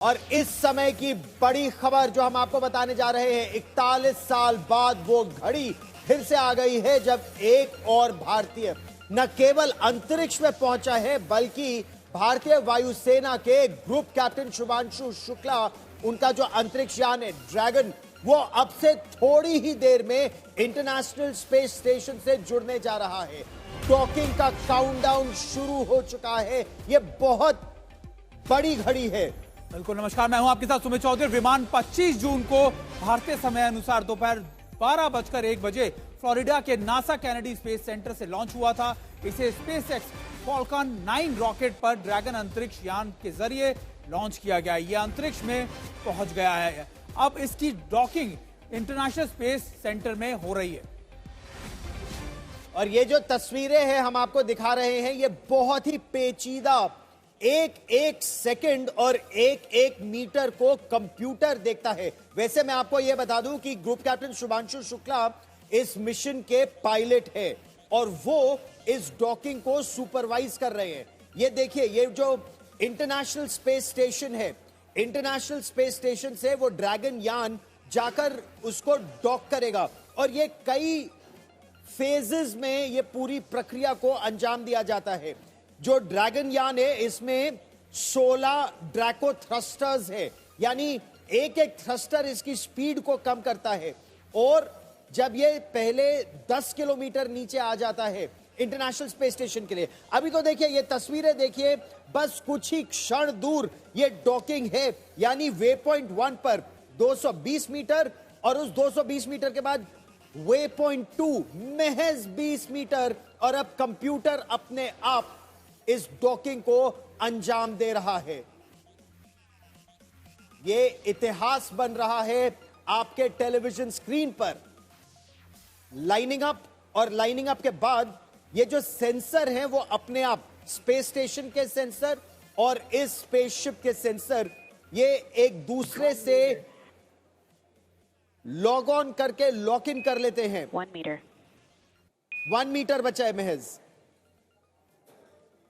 और इस समय की बड़ी खबर जो हम आपको बताने जा रहे हैं, 41 साल बाद वो घड़ी फिर से आ गई है जब एक और भारतीय न केवल अंतरिक्ष में पहुंचा है बल्कि भारतीय वायुसेना के ग्रुप कैप्टन शुभांशु शुक्ला, उनका जो अंतरिक्ष यान है ड्रैगन, वो अब से थोड़ी ही देर में इंटरनेशनल स्पेस स्टेशन से जुड़ने जा रहा है। डॉकिंग का काउंटडाउन शुरू हो चुका है। ये बहुत बड़ी घड़ी है। बिल्कुल, नमस्कार, मैं हूं आपके साथ सुमित चौधरी। विमान 25 जून को भारतीय समय अनुसार दोपहर 12:01 फ्लोरिडा के नासा कैनेडी स्पेस सेंटर से लॉन्च हुआ था। इसे स्पेसएक्स फॉल्कन 9 रॉकेट पर ड्रैगन अंतरिक्ष यान के जरिए लॉन्च किया गया। यह अंतरिक्ष में पहुंच गया है। अब इसकी डॉकिंग इंटरनेशनल स्पेस सेंटर में हो रही है। और ये जो तस्वीरें हैं हम आपको दिखा रहे हैं, ये बहुत ही पेचीदा, एक एक सेकंड और एक एक मीटर को कंप्यूटर देखता है। वैसे मैं आपको यह बता दूं कि ग्रुप कैप्टन शुभांशु शुक्ला इस मिशन के पायलट है और वो इस डॉकिंग को सुपरवाइज कर रहे हैं। ये देखिए, ये जो इंटरनेशनल स्पेस स्टेशन है, इंटरनेशनल स्पेस स्टेशन से वो ड्रैगन यान जाकर उसको डॉक करेगा और ये कई फेजेस में ये पूरी प्रक्रिया को अंजाम दिया जाता है। जो ड्रैगन यान है इसमें 16 ड्रैको थ्रस्टर्स है, यानी एक एक थ्रस्टर इसकी स्पीड को कम करता है। और जब ये पहले 10 किलोमीटर नीचे आ जाता है इंटरनेशनल स्पेस स्टेशन के लिए, अभी तो देखिए ये तस्वीरें देखिए, बस कुछ ही क्षण दूर ये डॉकिंग है, यानी वे पॉइंट 1 पर 220 मीटर और उस 220 मीटर के बाद वे पॉइंट 2 महज 20 मीटर। और अब कंप्यूटर अपने आप इस डॉकिंग को अंजाम दे रहा है। ये इतिहास बन रहा है आपके टेलीविजन स्क्रीन पर। लाइनिंग अप और लाइनिंग अप के बाद ये जो सेंसर हैं वो अपने आप, स्पेस स्टेशन के सेंसर और इस स्पेसशिप के सेंसर, ये एक दूसरे से लॉग ऑन करके लॉक इन कर लेते हैं। 1 मीटर बचा है महज,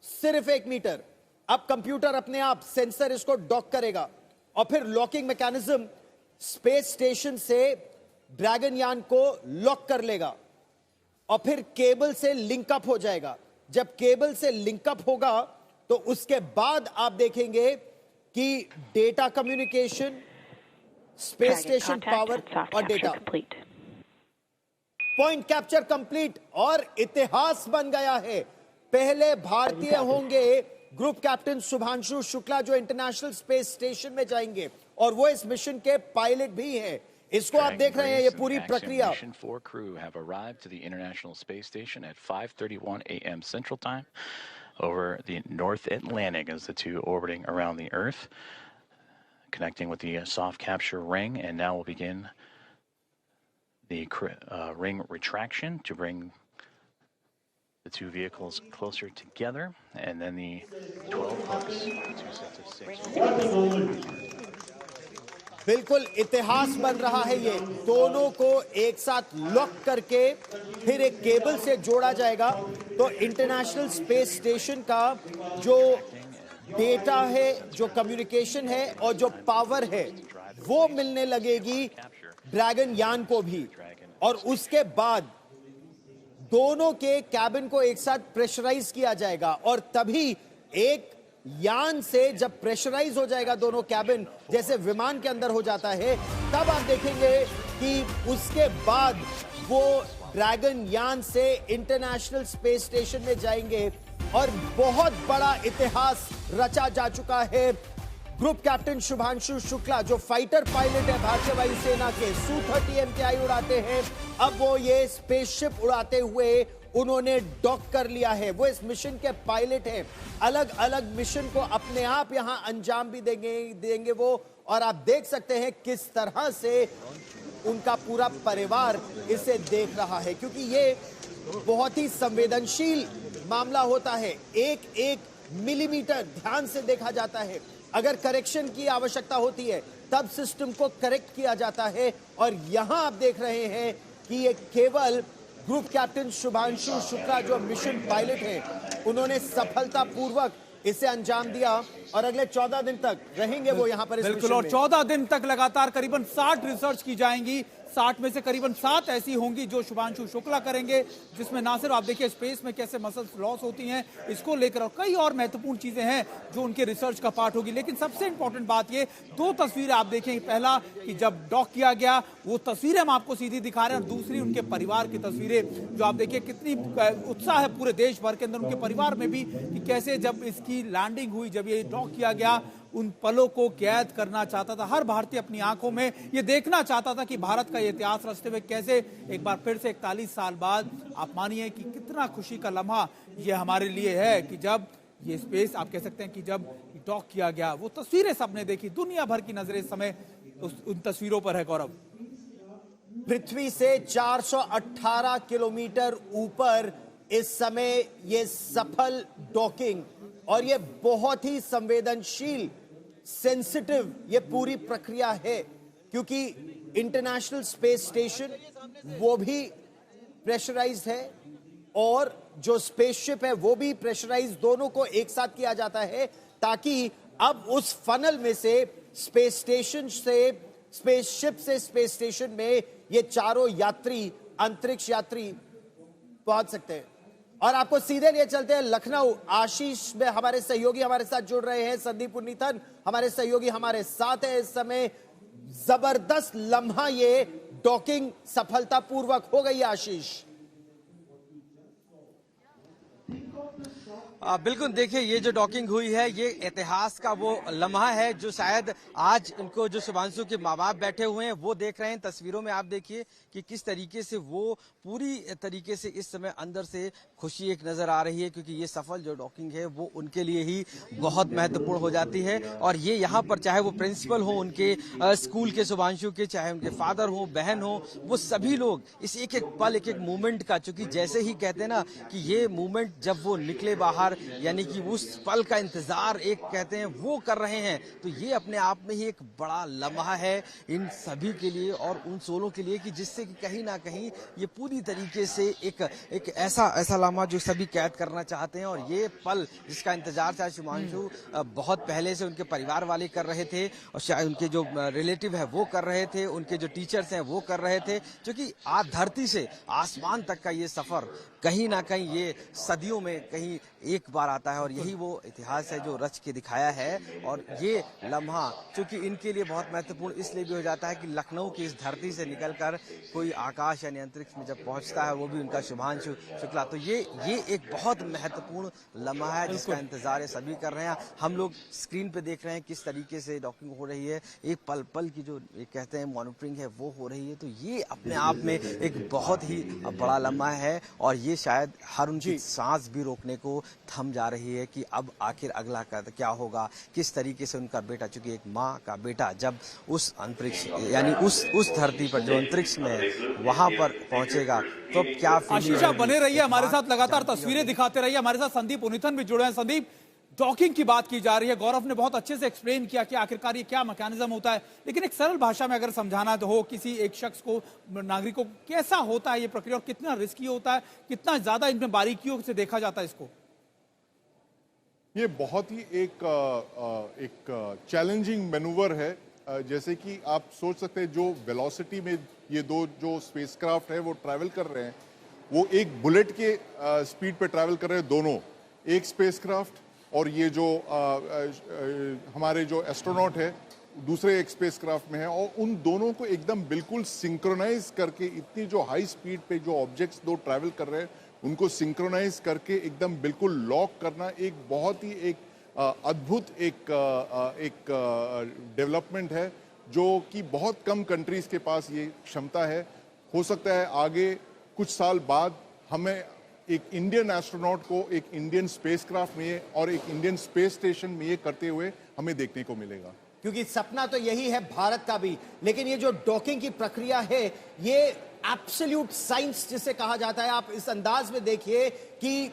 सिर्फ 1 मीटर। अब कंप्यूटर अपने आप, सेंसर इसको डॉक करेगा और फिर लॉकिंग मैकेनिज्म स्पेस स्टेशन से ड्रैगन यान को लॉक कर लेगा और फिर केबल से लिंकअप हो जाएगा। जब केबल से लिंकअप होगा तो उसके बाद आप देखेंगे कि data communication, space station power और डेटा, पॉइंट कैप्चर कंप्लीट और इतिहास बन गया है। पहले भारतीय होंगे ग्रुप कैप्टन शुभांशु शुक्ला जो इंटरनेशनल स्पेस स्टेशन में जाएंगे और वो इस मिशन के पायलट भी हैं। इसको आप देख रहे हैं, ये पूरी प्रक्रिया। Mission 4 crew have arrived to the International Space Station at 5:31 a.m. Central Time over the North Atlantic as the two orbiting around the Earth, connecting with the soft capture ring, and now we'll begin the ring retraction to bring the two vehicles closer together, and then the 12 hooks, the two sets of 6. बिल्कुल इतिहास बन रहा है। ये दोनों को एक साथ लॉक करके फिर एक केबल से जोड़ा जाएगा तो इंटरनेशनल स्पेस स्टेशन का जो डेटा है, जो कम्युनिकेशन है और जो पावर है वो मिलने लगेगी ड्रैगन यान को भी। और उसके बाद दोनों के कैबिन को एक साथ प्रेशराइज किया जाएगा और तभी एक यान से जब प्रेशराइज हो जाएगा दोनों कैबिन, जैसे विमान के अंदर हो जाता है, तब आप देखेंगे कि उसके बाद वो ड्रैगन यान से इंटरनेशनल स्पेस स्टेशन में जाएंगे। और बहुत बड़ा इतिहास रचा जा चुका है। ग्रुप कैप्टन शुभांशु शुक्ला जो फाइटर पायलट है भारतीय वायुसेना के, Su-30 MKI उड़ाते हैं, अब वो ये स्पेसशिप उड़ाते हुए उन्होंने डॉक कर लिया है। वो इस मिशन के पायलट हैं। अलग अलग मिशन को अपने आप यहां अंजाम भी देंगे वो। और आप देख सकते हैं किस तरह से उनका पूरा परिवार इसे देख रहा है, क्योंकि ये बहुत ही संवेदनशील मामला होता है। एक एक मिलीमीटर ध्यान से देखा जाता है। अगर करेक्शन की आवश्यकता होती है तब सिस्टम को करेक्ट किया जाता है। और यहां आप देख रहे हैं कि ये केवल ग्रुप कैप्टन शुभांशु शुक्ला जो मिशन पायलट हैं, उन्होंने सफलतापूर्वक इसे अंजाम दिया और अगले 14 दिन तक रहेंगे वो यहाँ पर इस बिल्कुल, मिशन और में। 14 दिन तक लगातार करीबन 60 रिसर्च की जाएंगी। 60 में से करीबन 7 ऐसी होंगी जो शुभांशु शुक्ला करेंगे, जिसमें ना सिर्फ आप देखिए स्पेस में कैसे मसल्स लॉस होती हैं इसको लेकर, और कई और महत्वपूर्ण चीजें हैं जो उनके रिसर्च का पार्ट होगी। लेकिन सबसे इंपॉर्टेंट बात ये 2 तस्वीरें आप देखें, पहला कि जब डॉक किया गया वो तस्वीरें हम आपको सीधी दिखा रहे हैं, और दूसरी उनके परिवार की तस्वीरें जो आप देखिए कितनी उत्साह है पूरे देश भर के अंदर उनके परिवार में भी कि कैसे जब इसकी लैंडिंग हुई, जब ये डॉक किया गया, उन पलों को कैद करना चाहता था हर भारतीय अपनी आंखों में। ये देखना चाहता था कि भारत का ये इतिहास रचते हुए कैसे एक बार फिर से 41 साल बाद, आप मानिए कि कितना खुशी का लम्हा ये हमारे लिए है कि जब ये स्पेस आप कह सकते हैं कि जब डॉक किया गया, वो तस्वीरें सबने देखी, दुनिया भर की नजरें इस समय उन तस्वीरों पर है। गौरव, पृथ्वी से 418 किलोमीटर ऊपर इस समय ये सफल डॉकिंग, और ये बहुत ही संवेदनशील, सेंसिटिव ये पूरी प्रक्रिया है, क्योंकि इंटरनेशनल स्पेस स्टेशन वो भी प्रेशराइज्ड है और जो स्पेसशिप है वो भी प्रेशराइज्ड, दोनों को एक साथ किया जाता है ताकि अब उस फनल में से स्पेसशिप से स्पेस स्टेशन में ये चारों यात्री, अंतरिक्ष यात्री पहुंच सकते हैं। और आपको सीधे लिए चलते हैं लखनऊ। आशीष में हमारे सहयोगी हमारे साथ जुड़ रहे हैं, संदीप पुनीथन हमारे सहयोगी हमारे साथ है इस समय। जबरदस्त लम्हा ये डॉकिंग सफलतापूर्वक हो गई है आशीष। बिल्कुल, देखिए ये जो डॉकिंग हुई है ये इतिहास का वो लम्हा है जो शायद आज इनको, जो शुभांशु के माँ बाप बैठे हुए हैं वो देख रहे हैं। तस्वीरों में आप देखिए कि किस तरीके से वो पूरी तरीके से इस समय अंदर से खुशी एक नजर आ रही है, क्योंकि ये सफल जो डॉकिंग है वो उनके लिए ही बहुत महत्वपूर्ण हो जाती है। और ये यहाँ पर चाहे वो प्रिंसिपल हो उनके स्कूल के शुभांशु के, चाहे उनके फादर हो, बहन हो, वो सभी लोग इस एक एक पल, एक एक मूवमेंट का, चूंकि जैसे ही कहते हैं ना कि ये मूवमेंट जब वो निकले बाहर, यानी कि उस पल का इंतजार एक कहते हैं वो कर रहे हैं, तो ये अपने आप में ही एक बड़ा लम्हा है इन सभी के लिए और उन सोलों के लिए, कि जिससे कि कहीं ना कहीं ये पूरी तरीके से एक ऐसा लम्हा जो सभी कैद करना चाहते हैं। और ये पल जिसका इंतजार शायद शुभांशु बहुत पहले से उनके परिवार वाले कर रहे थे, और शायद उनके जो रिलेटिव है वो कर रहे थे, उनके जो टीचर्स हैं वो कर रहे थे, क्योंकि धरती से आसमान तक का ये सफर कहीं ना कहीं ये सदियों में कहीं एक बार आता है, और यही वो इतिहास है जो रच के दिखाया है। और ये लम्हा चूंकि इनके लिए बहुत महत्वपूर्ण इसलिए भी हो जाता है कि लखनऊ की इस धरती से निकलकर कोई आकाश यानी अंतरिक्ष में जब पहुंचता है, वो भी उनका शुभांशु शुक्ला, तो ये एक बहुत महत्वपूर्ण लम्हा है जिसका इंतजार सभी कर रहे हैं। हम लोग स्क्रीन पे देख रहे हैं किस तरीके से डॉकिंग हो रही है, एक पल पल की जो कहते हैं मॉनिटरिंग है वो हो रही है, तो ये अपने आप में एक बहुत ही बड़ा लम्हा है। और ये शायद हर उनकी सांस भी रोकने को थम जा रही है कि अब आखिर अगला क्या होगा, किस तरीके से उनका बेटा, चूंकि एक माँ का बेटा जब उस अंतरिक्ष यानी उस धरती पर जो अंतरिक्ष में वहां पर पहुंचेगा, तो क्या आशीष आप बने रहिए हमारे साथ, लगातार तस्वीरें दिखाते रहिए। हमारे साथ संदीप पुनीथन भी जुड़े हैं। संदीप, डॉकिंग की बात की जा रही है, गौरव ने बहुत अच्छे से एक्सप्लेन किया कि आखिरकार ये क्या मैकेनिज्म होता है, लेकिन एक सरल भाषा में अगर समझाना तो हो किसी एक शख्स को, नागरिक को, कैसा होता है ये प्रक्रिया और कितना रिस्की होता है, कितना ज्यादा इनमें बारीकियों से देखा जाता है इसको? ये बहुत ही एक चैलेंजिंग मैनूवर है। जैसे कि आप सोच सकते हैं जो वेलोसिटी में ये दो जो स्पेसक्राफ्ट है वो ट्रैवल कर रहे हैं, वो एक बुलेट के स्पीड पे ट्रैवल कर रहे हैं दोनों, एक स्पेसक्राफ्ट और ये जो हमारे जो एस्ट्रोनॉट है दूसरे एक स्पेसक्राफ्ट में है, और उन दोनों को एकदम बिल्कुल सिंक्रोनाइज करके, इतनी जो हाई स्पीड पे जो ऑब्जेक्ट्स दो ट्रैवल कर रहे हैं उनको सिंक्रोनाइज करके एकदम बिल्कुल लॉक करना एक बहुत ही अद्भुत एक डेवलपमेंट है, जो कि बहुत कम कंट्रीज के पास ये क्षमता है। हो सकता है आगे कुछ साल बाद हमें एक इंडियन एस्ट्रोनॉट को एक इंडियन स्पेसक्राफ्ट में और एक इंडियन स्पेस स्टेशन में ये करते हुए हमें देखने को मिलेगा, क्योंकि सपना तो यही है भारत का भी। लेकिन ये जो डॉकिंग की प्रक्रिया है ये एब्सोल्यूट साइंस जिसे कहा जाता है, आप इस अंदाज में देखिए कि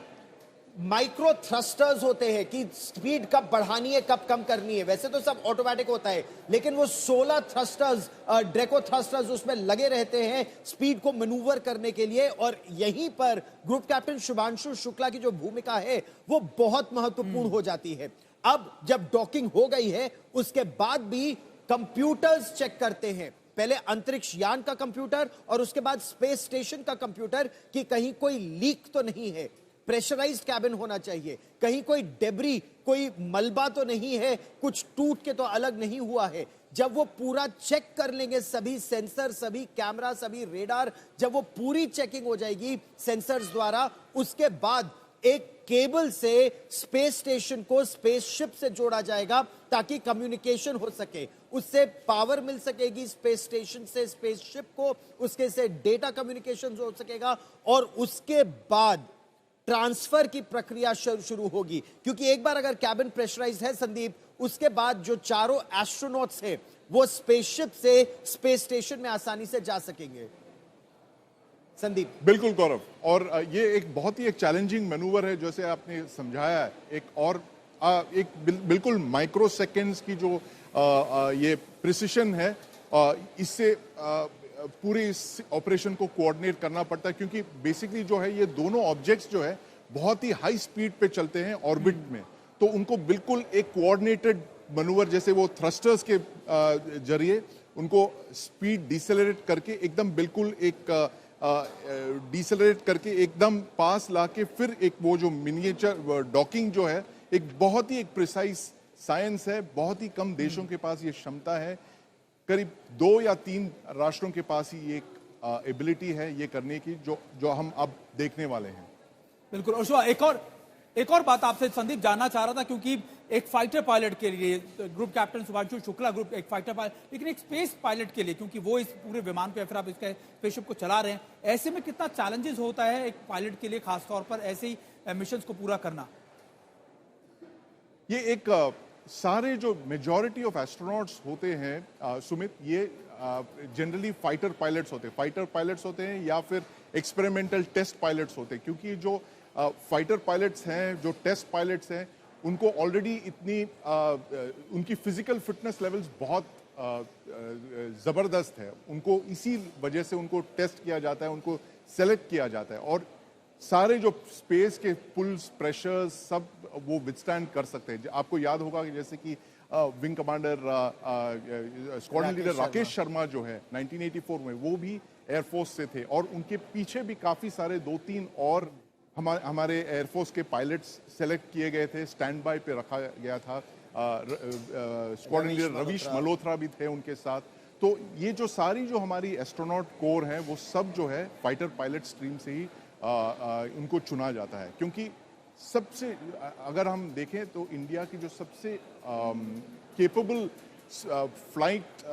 माइक्रो थ्रस्टर्स होते हैं कि स्पीड कब बढ़ानी है कब कम करनी है। वैसे तो सब ऑटोमेटिक होता है, लेकिन वो 16 थ्रस्टर्स, ड्रैको थ्रस्टर्स उसमें लगे रहते हैं स्पीड को मैनूवर करने के लिए। और यहीं पर ग्रुप कैप्टन शुभांशु शुक्ला की जो भूमिका है वो बहुत महत्वपूर्ण हो जाती है। अब जब डॉकिंग हो गई है उसके बाद भी कंप्यूटर्स चेक करते हैं, पहले अंतरिक्ष यान का कंप्यूटर और उसके बाद स्पेस स्टेशन का कंप्यूटर, कि कहीं कोई लीक तो नहीं है, प्रेशराइज्ड कैबिन होना चाहिए, कहीं कोई डेब्री, कोई मलबा तो नहीं है, कुछ टूट के तो अलग नहीं हुआ है। जब वो पूरा चेक कर लेंगे, सभी सेंसर, सभी कैमरा, सभी रेडार, जब वो पूरी चेकिंग हो जाएगी सेंसर्स द्वारा, उसके बाद एक केबल से स्पेस स्टेशन को स्पेसशिप से जोड़ा जाएगा ताकि कम्युनिकेशन हो सके, उससे पावर मिल सकेगी स्पेस स्टेशन से स्पेसशिप को, उसके से डेटा कम्युनिकेशन हो सकेगा और उसके बाद ट्रांसफर की प्रक्रिया शुरू होगी। क्योंकि एक बार अगर कैबिन प्रेशराइज्ड है संदीप, उसके बाद जो चारों एस्ट्रोनॉट्स हैं वो स्पेसशिप से स्पेस स्टेशन में आसानी से जा सकेंगे। संदीप। बिल्कुल गौरव, और ये एक बहुत ही एक चैलेंजिंग मैनूवर है जैसे आपने समझाया है। एक बिल्कुल माइक्रो सेकेंड्स की जो ये प्रिसिशन है, इससे पूरे इस ऑपरेशन को कोऑर्डिनेट करना पड़ता है, क्योंकि बेसिकली जो है ये दोनों ऑब्जेक्ट्स जो है बहुत ही हाई स्पीड पे चलते हैं ऑर्बिट में, तो उनको बिल्कुल एक कोऑर्डिनेटेड मैनूवर, जैसे वो थ्रस्टर्स के जरिए उनको स्पीड डिसेलरेट करके एकदम बिल्कुल एक डिसेलरेट करके एकदम पास लाके फिर एक वो जो मिनिएचर डॉकिंग जो है, एक बहुत ही एक प्रिसाइज साइंस है। बहुत ही कम देशों के पास ये क्षमता है, करीब 2 या 3 राष्ट्रों के पास ही ये एबिलिटी है ये करने की, जो हम अब देखने वाले हैं। बिल्कुल। और एक और बात आपसे संदीप जानना चाह रहा था, क्योंकि एक फाइटर पायलट के लिए group captain Shubhanshu Shukla group एक फाइटर पायलट, लेकिन एक स्पेस पायलट के लिए, क्योंकि वो इस पूरे विमान पे फिर आप इसके स्पेसशिप को चला रहे हैं, ऐसे में कितना चैलेंजेस होता है एक पायलट के लिए, खासतौर पर ऐसे ही मिशन को पूरा करना? ये एक सारे जो मेजॉरिटी ऑफ एस्ट्रोनॉट्स होते हैं सुमित, ये जनरली फाइटर पायलट्स होते हैं या फिर एक्सपेरिमेंटल टेस्ट पायलट्स होते हैं, क्योंकि जो फाइटर पायलट्स हैं, जो टेस्ट पायलट्स हैं, उनको ऑलरेडी इतनी उनकी फिजिकल फिटनेस लेवल्स बहुत ज़बरदस्त है। उनको इसी वजह से उनको टेस्ट किया जाता है, उनको सेलेक्ट किया जाता है, और सारे जो स्पेस के पुल्स, प्रेशर्स सब वो विथस्टैंड कर सकते हैं। आपको याद होगा कि जैसे कि wing commander squadron leader Rakesh Sharma जो है 1984 में, वो भी एयरफोर्स से थे, और उनके पीछे भी काफ़ी सारे 2-3 और हमारे एयरफोर्स के पायलट्स सेलेक्ट किए गए थे, स्टैंड बाय पे रखा गया था। स्क्वाड्रन लीडर रवीश मल्होत्रा भी थे उनके साथ। तो ये जो सारी जो हमारी एस्ट्रोनॉट कोर है, वो सब जो है फाइटर पायलट स्ट्रीम से ही उनको चुना जाता है, क्योंकि सबसे अगर हम देखें तो इंडिया की जो सबसे केपेबल फ्लाइट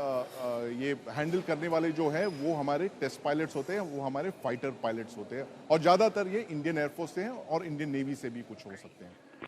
ये हैंडल करने वाले जो है वो हमारे टेस्ट पायलट्स होते हैं, वो हमारे फाइटर पायलट्स होते हैं, और ज़्यादातर ये इंडियन एयरफोर्स से हैं और इंडियन नेवी से भी कुछ हो सकते हैं।